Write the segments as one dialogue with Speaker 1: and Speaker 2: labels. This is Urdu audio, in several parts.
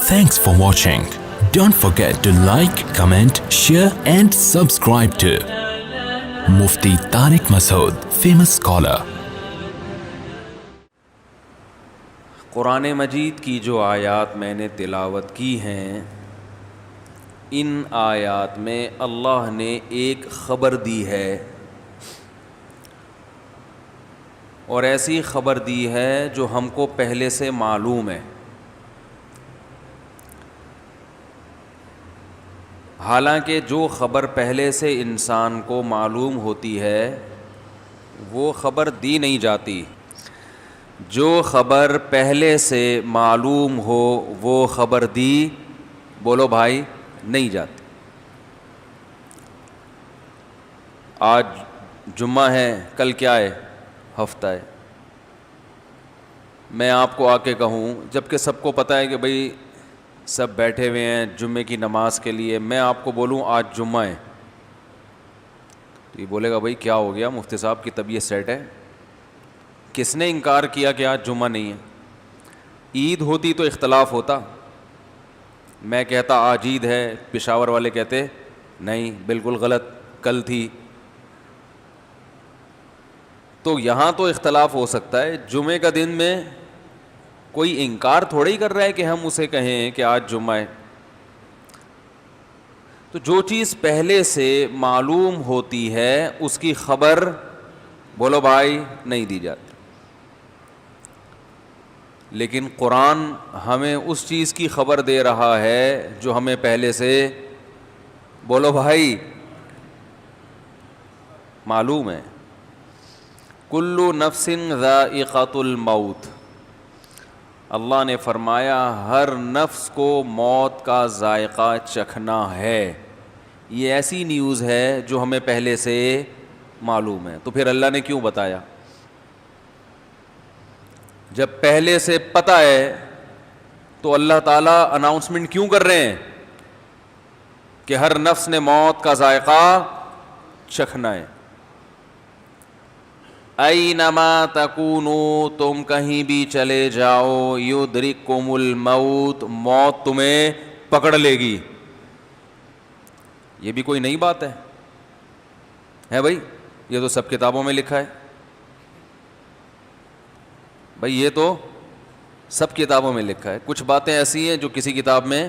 Speaker 1: Thanks for watching. Don't forget to like, comment, share and subscribe to Mufti Tariq Masood, famous scholar.
Speaker 2: قرآن مجید کی جو آیات میں نے تلاوت کی ہیں، ان آیات میں اللہ نے ایک خبر دی ہے، اور ایسی خبر دی ہے جو ہم کو پہلے سے معلوم ہے۔ حالانکہ جو خبر پہلے سے انسان کو معلوم ہوتی ہے وہ خبر دی نہیں جاتی، جو خبر پہلے سے معلوم ہو وہ خبر دی، بولو بھائی، نہیں جاتی۔ آج جمعہ ہے، کل کیا ہے؟ ہفتہ ہے۔ میں آپ کو آ کے کہوں، جب کہ سب کو پتہ ہے کہ بھئی سب بیٹھے ہوئے ہیں جمعے کی نماز کے لیے، میں آپ کو بولوں آج جمعہ ہے، تو یہ بولے گا بھئی کیا ہو گیا، مفتی صاحب کی طبیعت سیٹ ہے؟ کس نے انکار کیا کہ آج جمعہ نہیں ہے؟ عید ہوتی تو اختلاف ہوتا، میں کہتا آج عید ہے، پشاور والے کہتے نہیں بالکل غلط، کل تھی، تو یہاں تو اختلاف ہو سکتا ہے۔ جمعے کا دن میں کوئی انکار تھوڑا ہی کر رہا ہے کہ ہم اسے کہیں کہ آج جمعہ ہے۔ تو جو چیز پہلے سے معلوم ہوتی ہے اس کی خبر، بولو بھائی، نہیں دی جاتی۔ لیکن قرآن ہمیں اس چیز کی خبر دے رہا ہے جو ہمیں پہلے سے، بولو بھائی، معلوم ہے۔ کل نفس ذائقۃ الموت، اللہ نے فرمایا ہر نفس کو موت کا ذائقہ چکھنا ہے۔ یہ ایسی نیوز ہے جو ہمیں پہلے سے معلوم ہے، تو پھر اللہ نے کیوں بتایا؟ جب پہلے سے پتہ ہے تو اللہ تعالیٰ اناؤنسمنٹ کیوں کر رہے ہیں کہ ہر نفس نے موت کا ذائقہ چکھنا ہے؟ اینما تکونوا، تم کہیں بھی چلے جاؤ، یدرککم الموت، موت تمہیں پکڑ لے گی۔ یہ بھی کوئی نئی بات ہے بھائی؟ یہ تو سب کتابوں میں لکھا ہے بھائی، یہ تو سب کتابوں میں لکھا ہے۔ کچھ باتیں ایسی ہیں جو کسی کتاب میں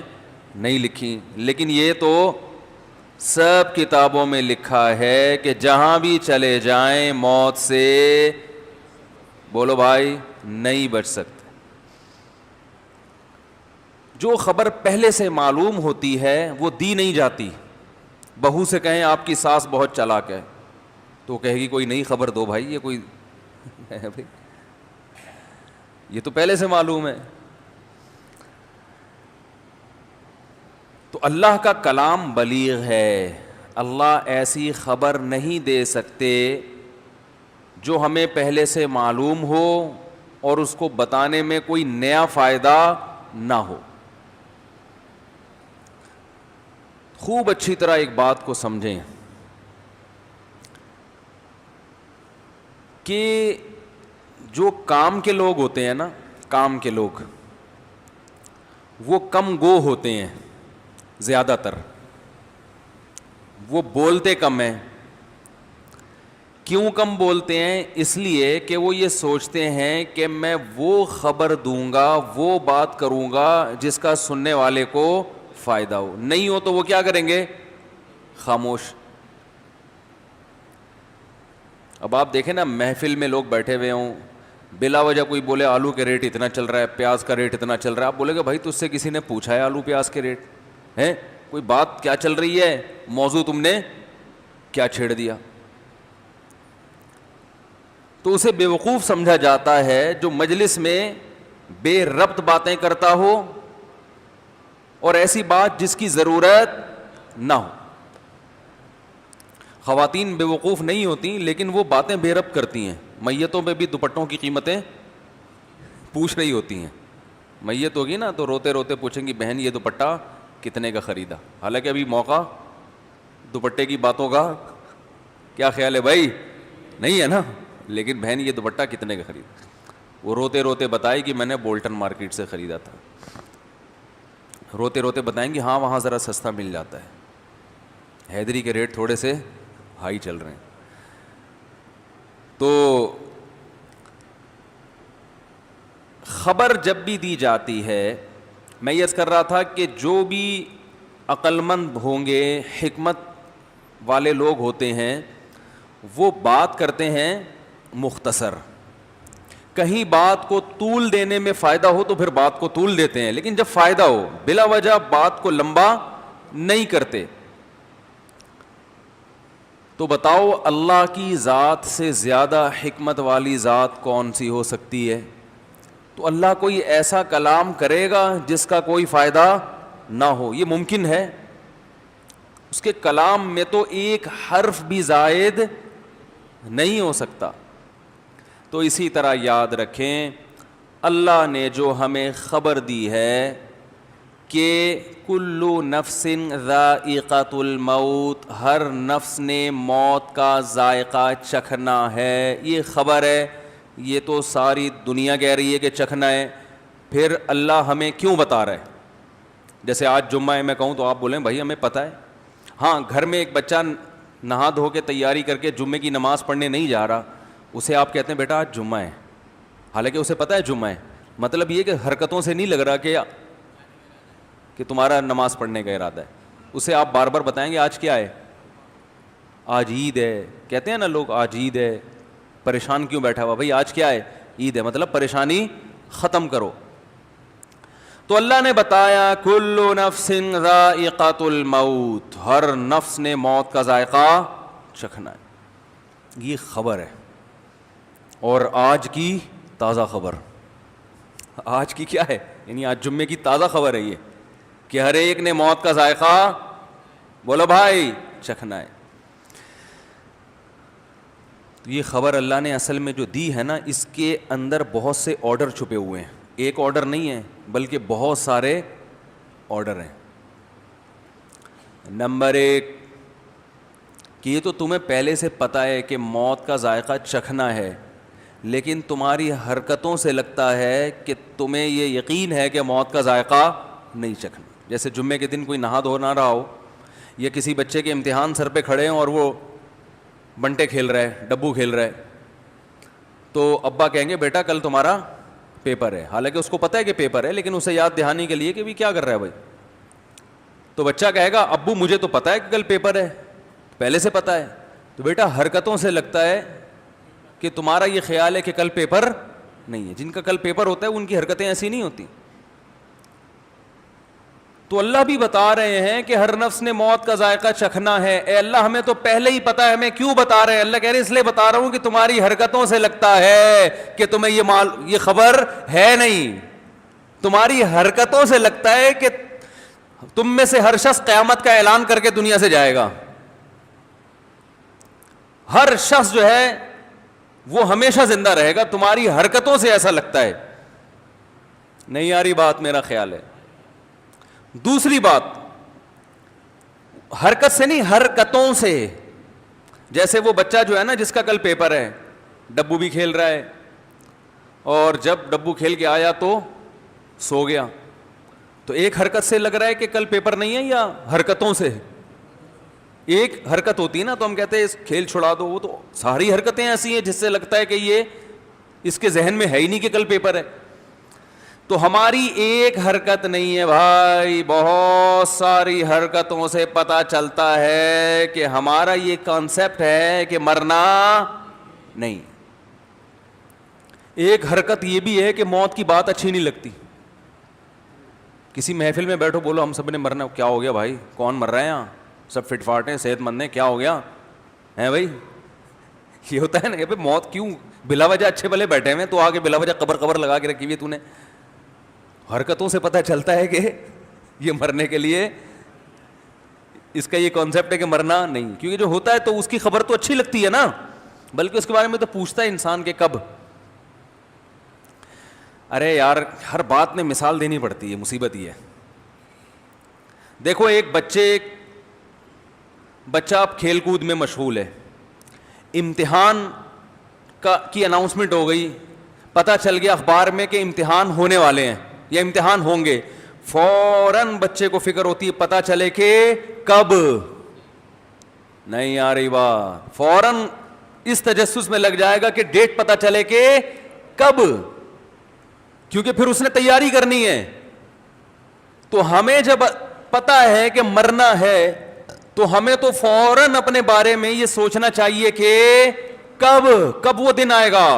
Speaker 2: نہیں لکھی، لیکن یہ تو سب کتابوں میں لکھا ہے کہ جہاں بھی چلے جائیں موت سے، بولو بھائی، نہیں بچ سکتے۔ جو خبر پہلے سے معلوم ہوتی ہے وہ دی نہیں جاتی۔ بہو سے کہیں آپ کی ساس بہت چالاک ہے، تو کہے گی کوئی نئی خبر دو بھائی، یہ کوئی ہے بھائی، یہ تو پہلے سے معلوم ہے۔ تو اللہ کا کلام بلیغ ہے، اللہ ایسی خبر نہیں دے سکتے جو ہمیں پہلے سے معلوم ہو اور اس کو بتانے میں کوئی نیا فائدہ نہ ہو۔ خوب اچھی طرح ایک بات کو سمجھیں کہ جو کام کے لوگ ہوتے ہیں نا، کام کے لوگ، وہ کم گو ہوتے ہیں، زیادہ تر وہ بولتے کم ہیں۔ کیوں کم بولتے ہیں؟ اس لیے کہ وہ یہ سوچتے ہیں کہ میں وہ خبر دوں گا، وہ بات کروں گا جس کا سننے والے کو فائدہ ہو، نہیں ہو تو وہ کیا کریں گے؟ خاموش۔ اب آپ دیکھیں نا، محفل میں لوگ بیٹھے ہوئے ہوں، بلا وجہ کوئی بولے آلو کے ریٹ اتنا چل رہا ہے، پیاز کا ریٹ اتنا چل رہا ہے، آپ بولے گا بھائی تجھ سے کسی نے پوچھا ہے آلو پیاز کے ریٹ ہیں؟ کوئی بات کیا چل رہی ہے، موضوع تم نے کیا چھیڑ دیا؟ تو اسے بیوقوف سمجھا جاتا ہے جو مجلس میں بے ربط باتیں کرتا ہو اور ایسی بات جس کی ضرورت نہ ہو۔ خواتین بیوقوف نہیں ہوتی، لیکن وہ باتیں بے ربط کرتی ہیں۔ میتوں پہ بھی دوپٹوں کی قیمتیں پوچھ رہی ہوتی ہیں۔ میت ہوگی نا تو روتے روتے پوچھیں گی بہن یہ دوپٹہ کتنے کا خریدا، حالانکہ ابھی موقع دوپٹے کی باتوں کا کیا خیال ہے بھائی؟ نہیں ہے نا، لیکن بہن یہ دوپٹہ کتنے کا خریدا، وہ روتے روتے بتائے کہ میں نے بولٹن مارکیٹ سے خریدا تھا۔ روتے روتے بتائیں گے ہاں وہاں ذرا سستا مل جاتا ہے، حیدری کے ریٹ تھوڑے سے ہائی چل رہے ہیں. تو خبر جب بھی دی جاتی ہے، میں یہ کر رہا تھا کہ جو بھی عقل مند ہوں گے، حکمت والے لوگ ہوتے ہیں، وہ بات کرتے ہیں مختصر. کہیں بات کو طول دینے میں فائدہ ہو تو پھر بات کو طول دیتے ہیں، لیکن جب فائدہ ہو بلا وجہ بات کو لمبا نہیں کرتے. تو بتاؤ اللہ کی ذات سے زیادہ حکمت والی ذات کون سی ہو سکتی ہے؟ تو اللہ کوئی ایسا کلام کرے گا جس کا کوئی فائدہ نہ ہو؟ یہ ممکن ہے؟ اس کے کلام میں تو ایک حرف بھی زائد نہیں ہو سکتا. تو اسی طرح یاد رکھیں، اللہ نے جو ہمیں خبر دی ہے کہ کلو نفس ذائقۃ الموت، ہر نفس نے موت کا ذائقہ چکھنا ہے، یہ خبر ہے. یہ تو ساری دنیا کہہ رہی ہے کہ چکھنا ہے، پھر اللہ ہمیں کیوں بتا رہا ہے؟ جیسے آج جمعہ ہے، میں کہوں تو آپ بولیں بھائی ہمیں پتہ ہے. ہاں، گھر میں ایک بچہ نہا دھو کے تیاری کر کے جمعے کی نماز پڑھنے نہیں جا رہا، اسے آپ کہتے ہیں بیٹا آج جمعہ ہے، حالانکہ اسے پتہ ہے جمعہ ہے. مطلب یہ کہ حرکتوں سے نہیں لگ رہا کہ تمہارا نماز پڑھنے کا ارادہ ہے. اسے آپ بار بار بتائیں گے آج کیا ہے؟ آج عید ہے. کہتے ہیں نا لوگ آج عید ہے، پریشان کیوں بیٹھا ہوا؟ بھائی آج کیا ہے؟ عید ہے، مطلب پریشانی ختم کرو. تو اللہ نے بتایا کلو نفس ذائقۃ الموت، ہر نفس نے موت کا ذائقہ چکھنا ہے. یہ خبر ہے. اور آج کی تازہ خبر، آج کی کیا ہے؟ یعنی آج جمعے کی تازہ خبر ہے یہ کہ ہر ایک نے موت کا ذائقہ بولو بھائی چکھنا ہے. یہ خبر اللہ نے اصل میں جو دی ہے نا، اس کے اندر بہت سے آرڈر چھپے ہوئے ہیں. ایک آرڈر نہیں ہے بلکہ بہت سارے آرڈر ہیں. نمبر 1 کہ یہ تو تمہیں پہلے سے پتہ ہے کہ موت کا ذائقہ چکھنا ہے، لیکن تمہاری حرکتوں سے لگتا ہے کہ تمہیں یہ یقین ہے کہ موت کا ذائقہ نہیں چکھنا. جیسے جمعے کے دن کوئی نہا دھو نہ رہا ہو، یا کسی بچے کے امتحان سر پہ کھڑے ہیں اور وہ بنٹے کھیل رہا ہے، ڈبو کھیل رہا ہے، تو ابا کہیں گے بیٹا کل تمہارا پیپر ہے. حالانکہ اس کو پتہ ہے کہ پیپر ہے، لیکن اسے یاد دہانی کے لیے کہ بھی کیا کر رہا ہے بھائی. تو بچہ کہے گا ابو مجھے تو پتہ ہے کہ کل پیپر ہے، پہلے سے پتہ ہے. تو بیٹا حرکتوں سے لگتا ہے کہ تمہارا یہ خیال ہے کہ کل پیپر نہیں ہے. جن کا کل پیپر ہوتا ہے ان کی حرکتیں ایسی نہیں ہوتی. تو اللہ بھی بتا رہے ہیں کہ ہر نفس نے موت کا ذائقہ چکھنا ہے. اے اللہ ہمیں تو پہلے ہی پتا ہے، ہمیں کیوں بتا رہے ہیں؟ اللہ کہہ رہے اس لیے بتا رہا ہوں کہ تمہاری حرکتوں سے لگتا ہے کہ تمہیں یہ خبر ہے نہیں. تمہاری حرکتوں سے لگتا ہے کہ تم میں سے ہر شخص قیامت کا اعلان کر کے دنیا سے جائے گا. ہر شخص جو ہے وہ ہمیشہ زندہ رہے گا. تمہاری حرکتوں سے ایسا لگتا ہے. نہیں آ رہی بات؟ میرا خیال ہے. دوسری بات، حرکت سے نہیں، حرکتوں سے. جیسے وہ بچہ جو ہے نا جس کا کل پیپر ہے، ڈبو بھی کھیل رہا ہے، اور جب ڈبو کھیل کے آیا تو سو گیا. تو ایک حرکت سے لگ رہا ہے کہ کل پیپر نہیں ہے، یا حرکتوں سے؟ ایک حرکت ہوتی ہے نا، تو ہم کہتے ہیں اس کھیل چھڑا دو. وہ تو ساری حرکتیں ایسی ہیں جس سے لگتا ہے کہ یہ اس کے ذہن میں ہے ہی نہیں کہ کل پیپر ہے. تو ہماری ایک حرکت نہیں ہے بھائی، بہت ساری حرکتوں سے پتہ چلتا ہے کہ ہمارا یہ کانسیپٹ ہے کہ مرنا نہیں. ایک حرکت یہ بھی ہے کہ موت کی بات اچھی نہیں لگتی. کسی محفل میں بیٹھو بولو ہم سب نے مرنا، کیا ہو گیا بھائی؟ کون مر رہا ہے یہاں؟ سب فٹ فاٹ ہیں، صحت مند ہیں، کیا ہو گیا ہے بھائی؟ یہ ہوتا ہے نا کہ موت کیوں بلا وجہ اچھے بھلے بیٹھے ہوئے تو آگے بلا وجہ قبر لگا کے رکھی ہوئی تو نے. حرکتوں سے پتہ چلتا ہے کہ یہ مرنے کے لیے اس کا یہ کانسیپٹ ہے کہ مرنا نہیں. کیونکہ جو ہوتا ہے تو اس کی خبر تو اچھی لگتی ہے نا، بلکہ اس کے بارے میں تو پوچھتا ہے انسان کہ کب. ارے یار ہر بات میں مثال دینی پڑتی ہے، مصیبت یہ ہے. دیکھو ایک بچہ اب کھیل کود میں مشغول ہے، امتحان کی اناؤنسمنٹ ہو گئی، پتہ چل گیا اخبار میں کہ امتحان ہونے والے ہیں یا امتحان ہوں گے. فوراً بچے کو فکر ہوتی ہے پتا چلے کہ کب. نہیں آ رہی بات. فوراً اس تجسس میں لگ جائے گا کہ ڈیٹ پتا چلے کہ کب, کیونکہ پھر اس نے تیاری کرنی ہے. تو ہمیں جب پتا ہے کہ مرنا ہے تو ہمیں تو فوراً اپنے بارے میں یہ سوچنا چاہیے کہ کب وہ دن آئے گا.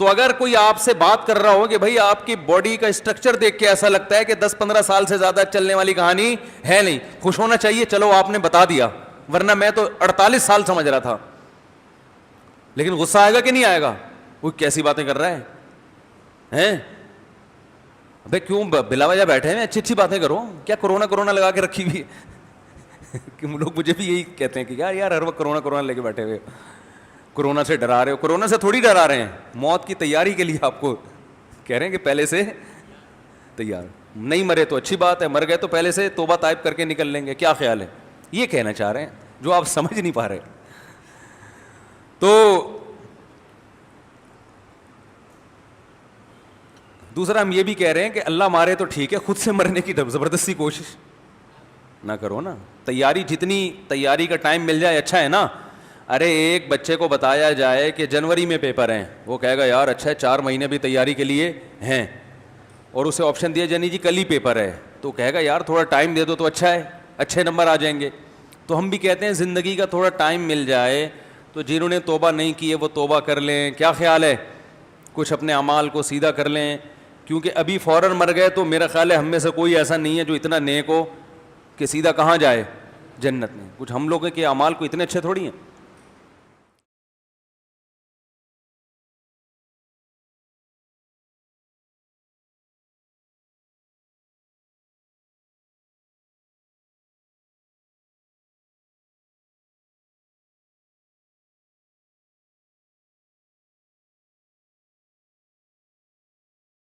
Speaker 2: تو اگر کوئی آپ سے بات کر رہا ہو کہ بھائی آپ کی باڈی کا اسٹرکچر دیکھ کے ایسا لگتا ہے کہ 10-15 سال سے زیادہ چلنے والی کہانی ہے نہیں, خوش ہونا چاہیے, چلو آپ نے بتا دیا, ورنہ میں تو 48 سال سمجھ رہا تھا. لیکن غصہ آئے گا کہ نہیں آئے گا؟ وہ کیسی باتیں کر رہا ہے بھائی, کیوں بلا وجہ بیٹھے ہیں, اچھی اچھی باتیں کرو, کیا کرونا لگا کے رکھی ہوئی ہے کہ لوگ مجھے بھی یہی کہتے ہیں کہ یار ہر وقت کرونا لے کے بیٹھے ہوئے, کرونا سے ڈرا رہے ہو. کرونا سے تھوڑی ڈرا رہے ہیں, موت کی تیاری کے لیے آپ کو کہہ رہے ہیں کہ پہلے سے تیار. نہیں مرے تو اچھی بات ہے, مر گئے تو پہلے سے توبہ طائب کر کے نکل لیں گے. کیا خیال ہے؟ یہ کہنا چاہ رہے ہیں جو آپ سمجھ نہیں پا رہے. تو دوسرا ہم یہ بھی کہہ رہے ہیں کہ اللہ مارے تو ٹھیک ہے, خود سے مرنے کی زبردستی کوشش نہ کرو نا. تیاری, جتنی تیاری کا ٹائم مل جائے اچھا ہے نا. ارے ایک بچے کو بتایا جائے کہ جنوری میں پیپر ہیں, وہ کہے گا یار اچھا ہے 4 مہینے بھی تیاری کے لیے ہیں, اور اسے آپشن دیا جانی جی کل ہی پیپر ہے, تو کہے گا یار تھوڑا ٹائم دے دو تو اچھا ہے, اچھے نمبر آ جائیں گے. تو ہم بھی کہتے ہیں زندگی کا تھوڑا ٹائم مل جائے تو جنہوں نے توبہ نہیں کی ہے وہ توبہ کر لیں. کیا خیال ہے؟ کچھ اپنے اعمال کو سیدھا کر لیں, کیونکہ ابھی فوراً مر گئے تو میرا خیال ہے ہم میں سے کوئی ایسا نہیں ہے جو اتنا نیک ہو کہ سیدھا کہاں جائے, جنت میں. کچھ ہم لوگوں کے اعمال کو اتنے اچھے تھوڑی ہیں.